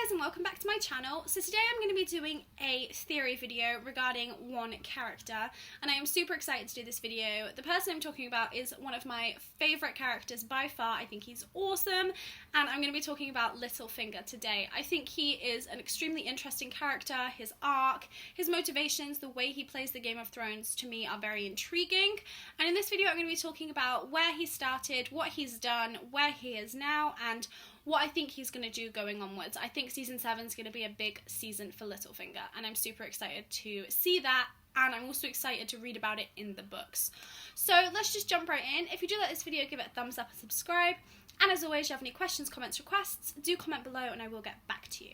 guys, and welcome back to my channel. So today I'm going to be doing a theory video regarding one character, and I am super excited to do this video. The person I'm talking about is one of my favourite characters by far. I think he's awesome, and I'm going to be talking about Littlefinger today. I think he is an extremely interesting character. His arc, his motivations, the way he plays the Game of Thrones to me are very intriguing, and in this video I'm going to be talking about where he started, what he's done, where he is now, and what I think he's going to do going onwards. I think season 7 is going to be a big season for Littlefinger, and I'm super excited to see that, and I'm also excited to read about it in the books. So let's just jump right in. If you do like this video, give it a thumbs up and subscribe, and as always, if you have any questions, comments, requests, do comment below and I will get back to you.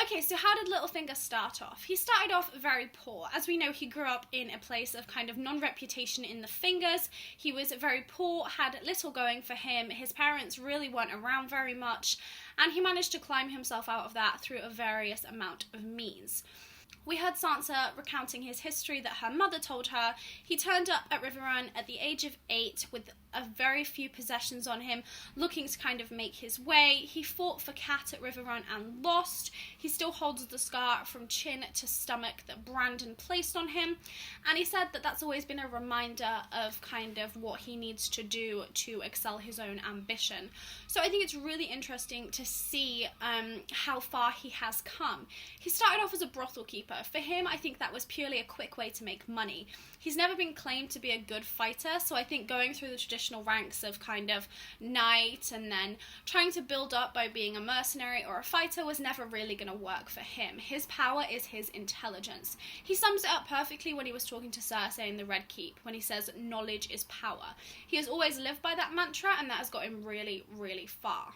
Okay, so how did Littlefinger start off? He started off very poor. As we know, he grew up in a place of kind of non-reputation in the Fingers. He was very poor, had little going for him. His parents really weren't around very much, and he managed to climb himself out of that through a various amount of means. We heard Sansa recounting his history that her mother told her. He turned up at Riverrun at the age of 8 with a very few possessions on him, looking to kind of make his way. He fought for Cat at Riverrun and lost. He still holds the scar from chin to stomach that Brandon placed on him, and he said that that's always been a reminder of kind of what he needs to do to excel his own ambition. So I think it's really interesting to see how far he has come. He started off as a brothel keeper. For him, I think that was purely a quick way to make money. He's never been claimed to be a good fighter, so I think going through the traditional ranks of kind of knight and then trying to build up by being a mercenary or a fighter was never really going to work for him. His power is his intelligence. He sums it up perfectly when he was talking to Cersei in the Red Keep, when he says knowledge is power. He has always lived by that mantra, and that has got him really, really far.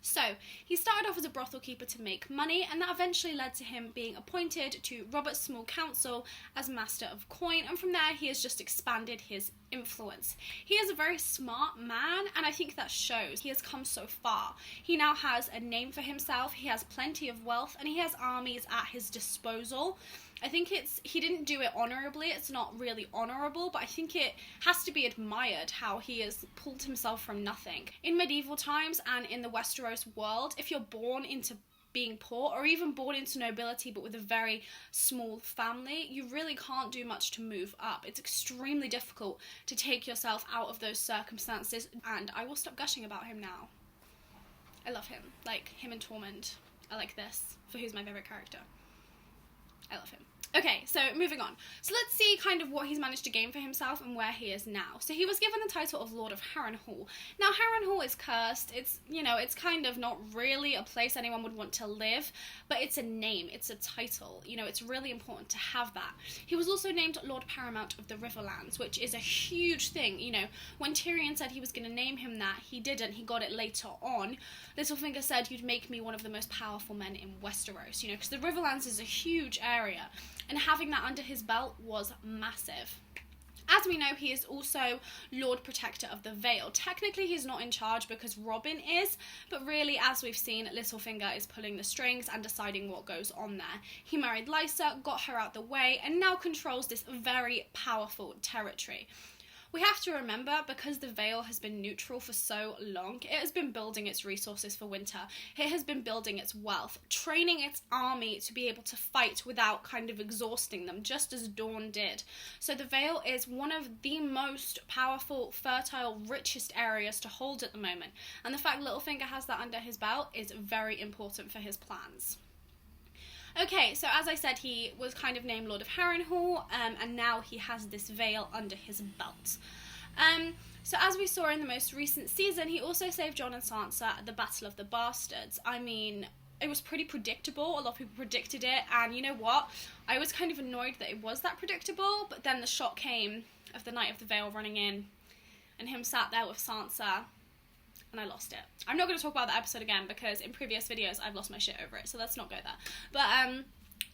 So, he started off as a brothel keeper to make money, and that eventually led to him being appointed to Robert's small council as Master of Coin, and from there he has just expanded his influence. He is a very smart man, and I think that shows. He has come so far. He now has a name for himself, he has plenty of wealth, and he has armies at his disposal. I think he didn't do it honourably, it's not really honourable, but I think it has to be admired how he has pulled himself from nothing. In medieval times and in the Westeros world, if you're born into being poor, or even born into nobility but with a very small family, you really can't do much to move up. It's extremely difficult to take yourself out of those circumstances, and I will stop gushing about him now. I love him. Like, him and Tormund are like this, for who's my favourite character. I love him. Okay, so moving on. So let's see kind of what he's managed to gain for himself and where he is now. So he was given the title of Lord of Harrenhal. Now, Harrenhal is cursed. It's, you know, it's kind of not really a place anyone would want to live, but it's a name, it's a title. You know, it's really important to have that. He was also named Lord Paramount of the Riverlands, which is a huge thing. You know, when Tyrion said he was going to name him that, he didn't. He got it later on. Littlefinger said, "You'd make me one of the most powerful men in Westeros," you know, because the Riverlands is a huge area, and having that under his belt was massive. As we know, he is also Lord Protector of the Vale. Technically, he's not in charge because Robin is, but really, as we've seen, Littlefinger is pulling the strings and deciding what goes on there. He married Lysa, got her out the way, and now controls this very powerful territory. We have to remember, because the Vale has been neutral for so long, it has been building its resources for winter. It has been building its wealth, training its army to be able to fight without kind of exhausting them, just as Dawn did. So the Vale is one of the most powerful, fertile, richest areas to hold at the moment. And the fact Littlefinger has that under his belt is very important for his plans. Okay, so as I said, he was kind of named Lord of Harrenhal, and now he has this Vale under his belt. So as we saw in the most recent season, he also saved Jon and Sansa at the Battle of the Bastards. I mean, it was pretty predictable. A lot of people predicted it, and you know what? I was kind of annoyed that it was that predictable, but then the shot came of the Knight of the Vale running in, and him sat there with Sansa, and I lost it. I'm not going to talk about that episode again because in previous videos I've lost my shit over it, so let's not go there. But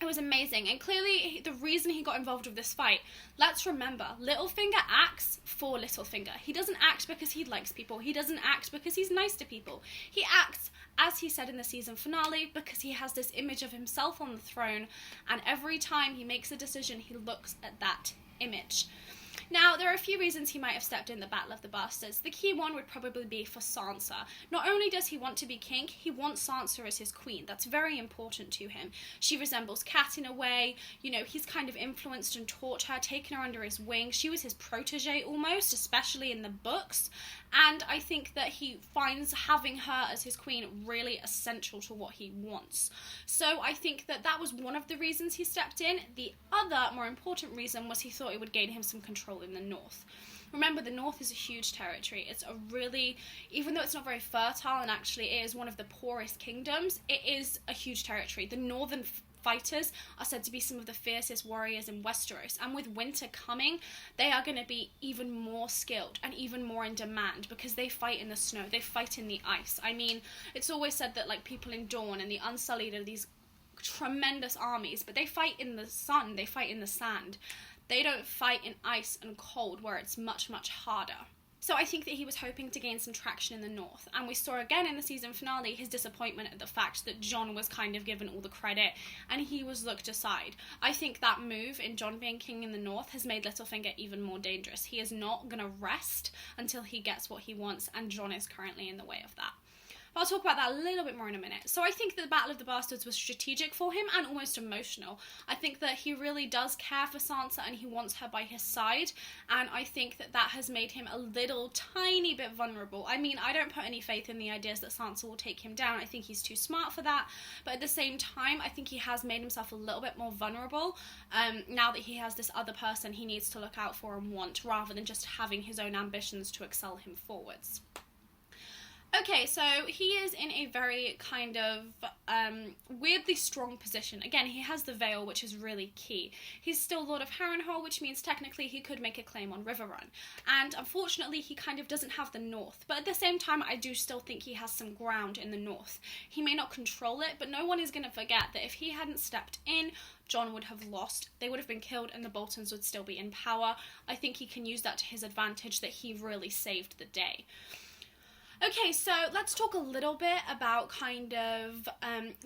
it was amazing, and clearly the reason he got involved with this fight, let's remember, Littlefinger acts for Littlefinger. He doesn't act because he likes people. He doesn't act because he's nice to people. He acts, as he said in the season finale, because he has this image of himself on the throne, and every time he makes a decision, he looks at that image. Now, there are a few reasons he might have stepped in the Battle of the Bastards. The key one would probably be for Sansa. Not only does he want to be king, he wants Sansa as his queen. That's very important to him. She resembles Cat in a way. You know, he's kind of influenced and taught her, taken her under his wing. She was his protege almost, especially in the books. And I think that he finds having her as his queen really essential to what he wants. So I think that that was one of the reasons he stepped in. The other, more important reason was he thought it would gain him some control in the north. Remember, the north is a huge territory. It's a really, even though it's not very fertile and actually it is one of the poorest kingdoms, it is a huge territory. The northern fighters are said to be some of the fiercest warriors in Westeros, and with winter coming, they are going to be even more skilled and even more in demand because they fight in the snow, they fight in the ice. I mean, it's always said that like people in Dawn and the Unsullied are these tremendous armies, but they fight in the sun, they fight in the sand. They don't fight in ice and cold where it's much, much harder. So I think that he was hoping to gain some traction in the north, and we saw again in the season finale his disappointment at the fact that Jon was kind of given all the credit and he was looked aside. I think that move in Jon being king in the north has made Littlefinger even more dangerous. He is not going to rest until he gets what he wants, and Jon is currently in the way of that. But I'll talk about that a little bit more in a minute. So I think that the Battle of the Bastards was strategic for him and almost emotional. I think that he really does care for Sansa and he wants her by his side, and I think that that has made him a little tiny bit vulnerable. I mean, I don't put any faith in the ideas that Sansa will take him down. I think he's too smart for that, but at the same time, I think he has made himself a little bit more vulnerable now that he has this other person he needs to look out for and want, rather than just having his own ambitions to excel him forwards. Okay, so he is in a very kind of weirdly strong position. Again, he has the Vale, which is really key. He's still Lord of Harrenhal, which means technically he could make a claim on Riverrun. And unfortunately, he kind of doesn't have the north. But at the same time, I do still think he has some ground in the north. He may not control it, but no one is going to forget that if he hadn't stepped in, Jon would have lost. They would have been killed and the Boltons would still be in power. I think he can use that to his advantage, that he really saved the day. Okay, so let's talk a little bit about kind of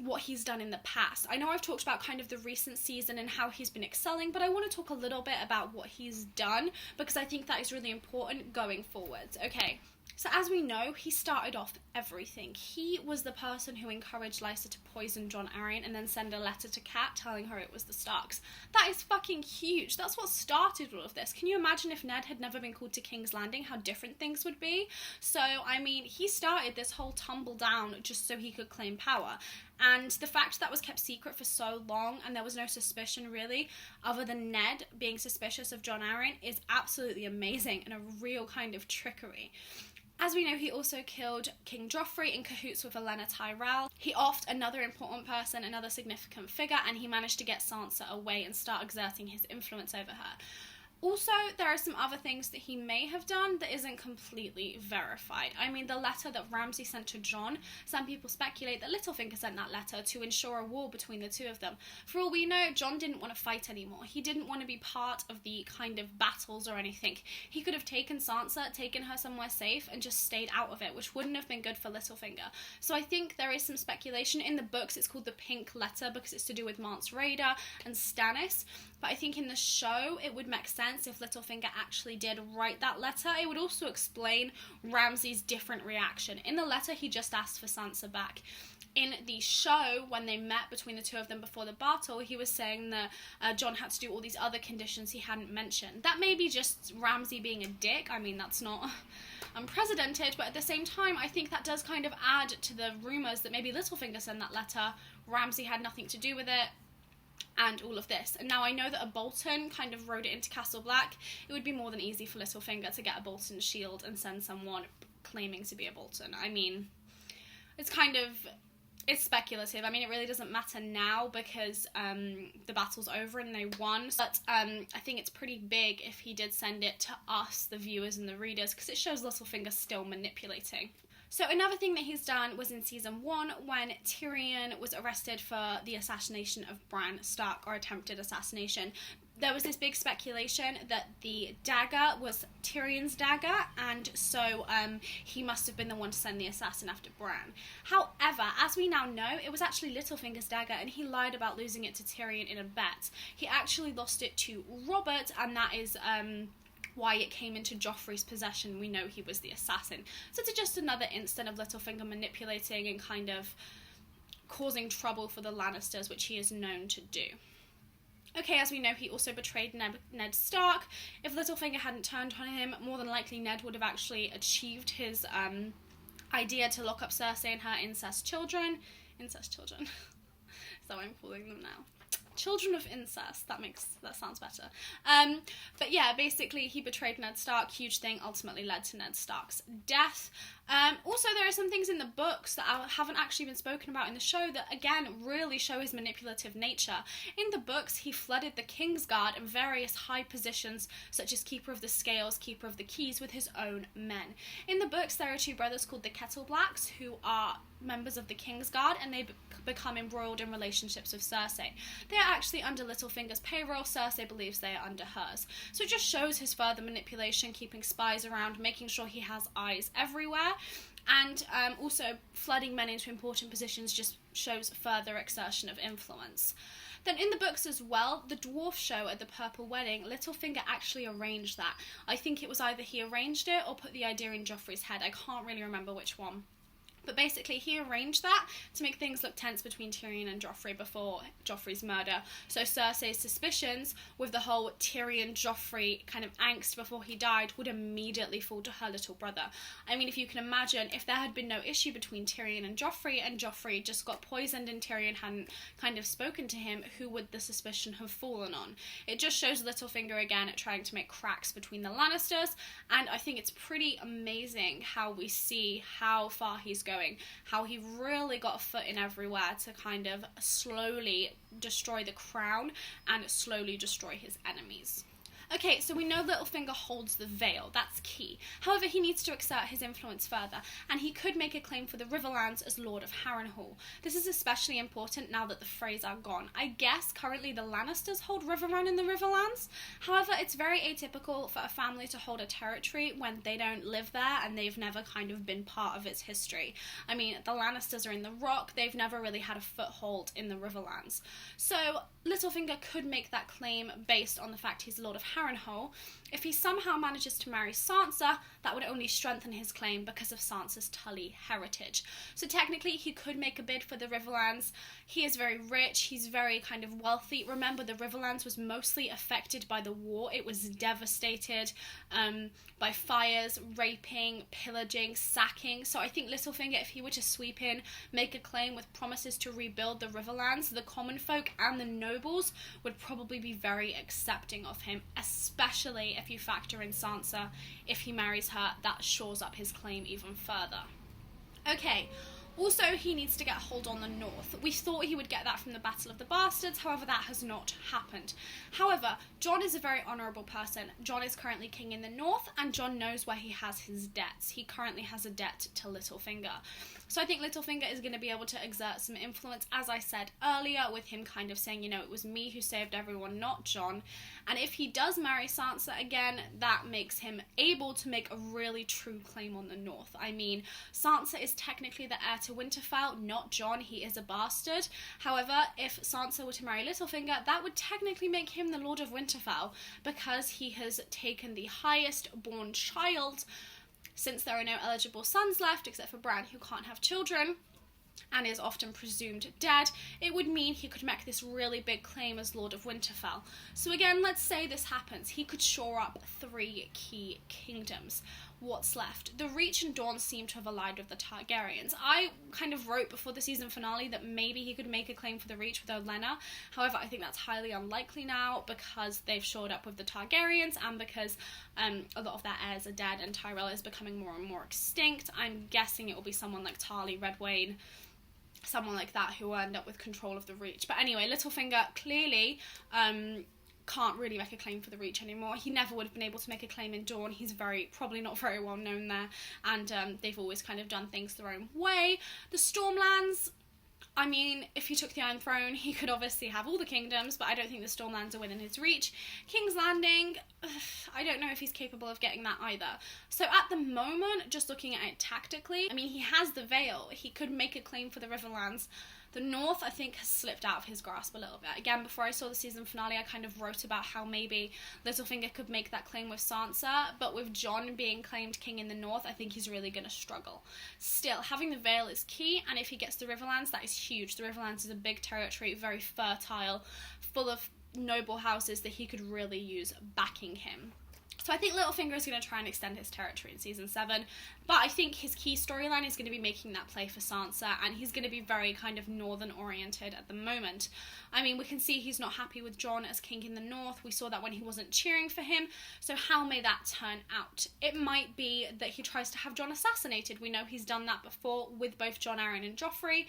what he's done in the past. I know I've talked about kind of the recent season and how he's been excelling, but I want to talk a little bit about what he's done because I think that is really important going forwards. Okay, so as we know, he started off everything. He was the person who encouraged Lysa to poison Jon Arryn and then send a letter to Cat telling her it was the Starks. That is fucking huge. That's what started all of this. Can you imagine if Ned had never been called to King's Landing, how different things would be? So, I mean, he started this whole tumble down just so he could claim power. And the fact that was kept secret for so long and there was no suspicion really, other than Ned being suspicious of Jon Arryn, is absolutely amazing and a real kind of trickery. As we know, he also killed King Joffrey in cahoots with Olenna Tyrell. He offed another important person, another significant figure, and he managed to get Sansa away and start exerting his influence over her. Also, there are some other things that he may have done that isn't completely verified. I mean, the letter that Ramsay sent to Jon, some people speculate that Littlefinger sent that letter to ensure a war between the two of them. For all we know, Jon didn't want to fight anymore. He didn't want to be part of the kind of battles or anything. He could have taken Sansa, taken her somewhere safe, and just stayed out of it, which wouldn't have been good for Littlefinger. So I think there is some speculation. In the books, it's called the Pink Letter because it's to do with Mance Rayder and Stannis. But I think in the show, it would make sense if Littlefinger actually did write that letter. It would also explain Ramsay's different reaction. In the letter, he just asked for Sansa back. In the show, when they met between the two of them before the battle, he was saying that Jon had to do all these other conditions he hadn't mentioned. That may be just Ramsay being a dick. I mean, that's not unprecedented, but at the same time, I think that does kind of add to the rumours that maybe Littlefinger sent that letter, Ramsay had nothing to do with it, and all of this. And now I know that a Bolton kind of rode it into Castle Black. It would be more than easy for Littlefinger to get a Bolton shield and send someone claiming to be a Bolton. I mean, it's speculative. I mean, it really doesn't matter now because the battle's over and they won. But I think it's pretty big if he did send it to us, the viewers and the readers, because it shows Littlefinger still manipulating. So another thing that he's done was in season 1 when Tyrion was arrested for the assassination of Bran Stark, or attempted assassination. There was this big speculation that the dagger was Tyrion's dagger, and so he must have been the one to send the assassin after Bran. However, as we now know, it was actually Littlefinger's dagger, and he lied about losing it to Tyrion in a bet. He actually lost it to Robert, and that is why it came into Joffrey's possession. We know he was the assassin. So it's just another instance of Littlefinger manipulating and kind of causing trouble for the Lannisters, which he is known to do. Okay, as we know, he also betrayed Ned Stark. If Littlefinger hadn't turned on him, more than likely Ned would have actually achieved his idea to lock up Cersei and her incest children. Incest children. Is that what I'm calling them now? Children of incest. That sounds better. But yeah, basically he betrayed Ned Stark. Huge thing, ultimately led to Ned Stark's death. Also, there are some things in the books that haven't actually been spoken about in the show that, again, really show his manipulative nature. In the books, he flooded the Kingsguard and various high positions, such as Keeper of the Scales, Keeper of the Keys, with his own men. In the books, there are two brothers called the Kettleblacks, who are members of the Kingsguard, and they become embroiled in relationships with Cersei. They are actually under Littlefinger's payroll. Cersei believes they are under hers. So it just shows his further manipulation, keeping spies around, making sure he has eyes everywhere. And also flooding men into important positions just shows further exertion of influence. Then in the books as well, the dwarf show at the Purple Wedding, Littlefinger actually arranged that. I think it was either he arranged it or put the idea in Joffrey's head. I can't really remember which one. But basically, he arranged that to make things look tense between Tyrion and Joffrey before Joffrey's murder. So Cersei's suspicions with the whole Tyrion-Joffrey kind of angst before he died would immediately fall to her little brother. I mean, if you can imagine, if there had been no issue between Tyrion and Joffrey just got poisoned and Tyrion hadn't kind of spoken to him, who would the suspicion have fallen on? It just shows Littlefinger again at trying to make cracks between the Lannisters, and I think it's pretty amazing how we see how far he's going, how he really got a foot in everywhere to kind of slowly destroy the crown and slowly destroy his enemies. Okay, so we know Littlefinger holds the Vale, that's key. However, he needs to exert his influence further, and he could make a claim for the Riverlands as Lord of Harrenhal. This is especially important now that the Freys are gone. I guess currently the Lannisters hold Riverrun in the Riverlands. However, it's very atypical for a family to hold a territory when they don't live there and they've never kind of been part of its history. I mean, the Lannisters are in the Rock, they've never really had a foothold in the Riverlands. So Littlefinger could make that claim based on the fact he's Lord of Harrenhal. If he somehow manages to marry Sansa, that would only strengthen his claim because of Sansa's Tully heritage. So technically, he could make a bid for the Riverlands. He is very rich, he's very kind of wealthy. Remember, the Riverlands was mostly affected by the war. It was devastated by fires, raping, pillaging, sacking. So I think Littlefinger, if he were to sweep in, make a claim with promises to rebuild the Riverlands, the common folk and the nobles would probably be very accepting of him, especially if you factor in Sansa. If he marries her, that shores up his claim even further. Okay, also he needs to get a hold on the north. We thought he would get that from the Battle of the Bastards, however that has not happened. However, Jon is a very honourable person. Jon is currently king in the north, and Jon knows where he has his debts. He currently has a debt to Littlefinger. So I think Littlefinger is going to be able to exert some influence, as I said earlier, with him kind of saying, you know, it was me who saved everyone, not Jon. And if he does marry Sansa again, that makes him able to make a really true claim on the north. I mean, Sansa is technically the heir to Winterfell, not Jon. He is a bastard. However, if Sansa were to marry Littlefinger, that would technically make him the Lord of Winterfell, because he has taken the highest born child. Since there are no eligible sons left, except for Bran, who can't have children and is often presumed dead, it would mean he could make this really big claim as Lord of Winterfell. So again, let's say this happens. He could shore up 3 key kingdoms. What's left? The Reach and Dorne seem to have allied with the Targaryens. I kind of wrote before the season finale that maybe he could make a claim for the Reach with Olenna. However, I think that's highly unlikely now because they've shored up with the Targaryens and because a lot of their heirs are dead and Tyrell is becoming more and more extinct. I'm guessing it will be someone like Tarly, Redwayne, someone like that who will end up with control of the Reach. But anyway, Littlefinger clearly can't really make a claim for the Reach anymore. He never would have been able to make a claim in Dorne. He's probably not very well known there, and they've always kind of done things their own way. The Stormlands, I mean, if he took the Iron Throne, he could obviously have all the kingdoms, but I don't think the Stormlands are within his reach. King's Landing, I don't know if he's capable of getting that either. So at the moment, just looking at it tactically, I mean, he has the Vale. He could make a claim for the Riverlands. The North, I think, has slipped out of his grasp a little bit. Again, before I saw the season finale, I kind of wrote about how maybe Littlefinger could make that claim with Sansa, but with Jon being claimed king in the North, I think he's really going to struggle. Still, having the Vale is key, and if he gets the Riverlands, that is huge. The Riverlands is a big territory, very fertile, full of noble houses that he could really use backing him. So I think Littlefinger is going to try and extend his territory in season 7, but I think his key storyline is going to be making that play for Sansa, and he's going to be very kind of northern oriented at the moment. I mean, we can see he's not happy with Jon as king in the North. We saw that when he wasn't cheering for him, so how may that turn out? It might be that he tries to have Jon assassinated. We know he's done that before with both Jon Arryn and Joffrey.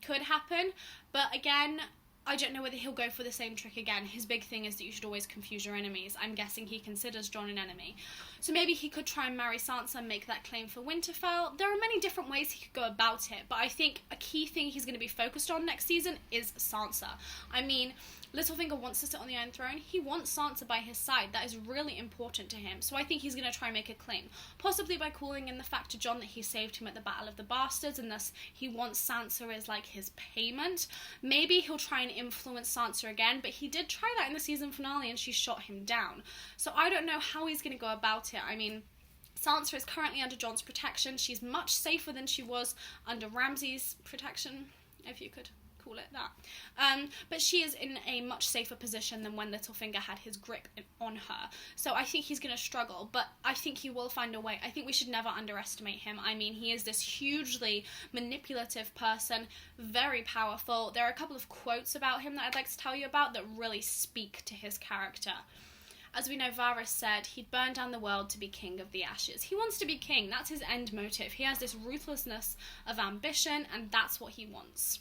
Could happen, but again, I don't know whether he'll go for the same trick again. His big thing is that you should always confuse your enemies. I'm guessing he considers Jon an enemy. So maybe he could try and marry Sansa and make that claim for Winterfell. There are many different ways he could go about it, but I think a key thing he's going to be focused on next season is Sansa. I mean, Littlefinger wants to sit on the Iron Throne. He wants Sansa by his side. That is really important to him. So I think he's going to try and make a claim, possibly by calling in the fact to Jon that he saved him at the Battle of the Bastards, and thus he wants Sansa as like his payment. Maybe he'll try and influence Sansa again, but he did try that in the season finale and she shot him down. So I don't know how he's going to go about it. I mean, Sansa is currently under Jon's protection. She's much safer than she was under Ramsay's protection, if you could call it that. But she is in a much safer position than when Littlefinger had his grip on her. So I think he's going to struggle, but I think he will find a way. I think we should never underestimate him. I mean, he is this hugely manipulative person, very powerful. There are a couple of quotes about him that I'd like to tell you about that really speak to his character. As we know, Varys said he'd burn down the world to be king of the ashes. He wants to be king. That's his end motive. He has this ruthlessness of ambition, and that's what he wants.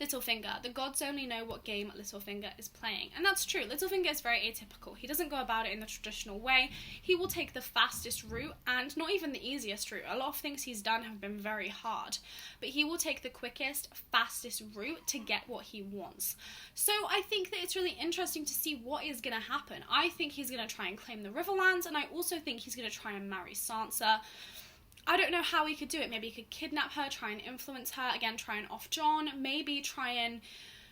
Littlefinger. The gods only know what game Littlefinger is playing. And that's true. Littlefinger is very atypical. He doesn't go about it in the traditional way. He will take the fastest route, and not even the easiest route. A lot of things he's done have been very hard. But he will take the quickest, fastest route to get what he wants. So I think that it's really interesting to see what is going to happen. I think he's going to try and claim the Riverlands, and I also think he's going to try and marry Sansa. I don't know how he could do it. Maybe he could kidnap her, try and influence her, again, try and off Jon, maybe try and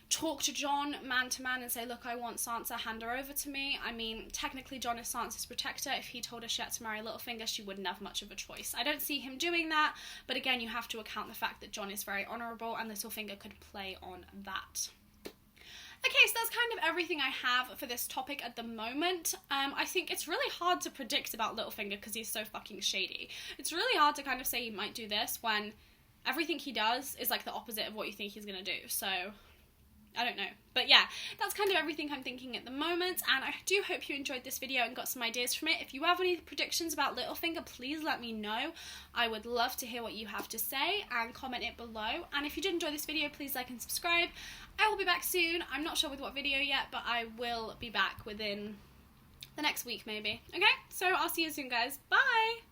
talk to Jon man to man and say, look, I want Sansa, hand her over to me. I mean, technically Jon is Sansa's protector. If he told her she had to marry Littlefinger, she wouldn't have much of a choice. I don't see him doing that, but again, you have to account the fact that Jon is very honourable and Littlefinger could play on that. Okay, so that's kind of everything I have for this topic at the moment. I think it's really hard to predict about Littlefinger because he's so fucking shady. It's really hard to kind of say he might do this when everything he does is like the opposite of what you think he's going to do. So, I don't know. But yeah, that's kind of everything I'm thinking at the moment, and I do hope you enjoyed this video and got some ideas from it. If you have any predictions about Littlefinger, please let me know. I would love to hear what you have to say, and comment it below. And if you did enjoy this video, please like and subscribe. I will be back soon. I'm not sure with what video yet, but I will be back within the next week maybe. Okay, so I'll see you soon, guys. Bye!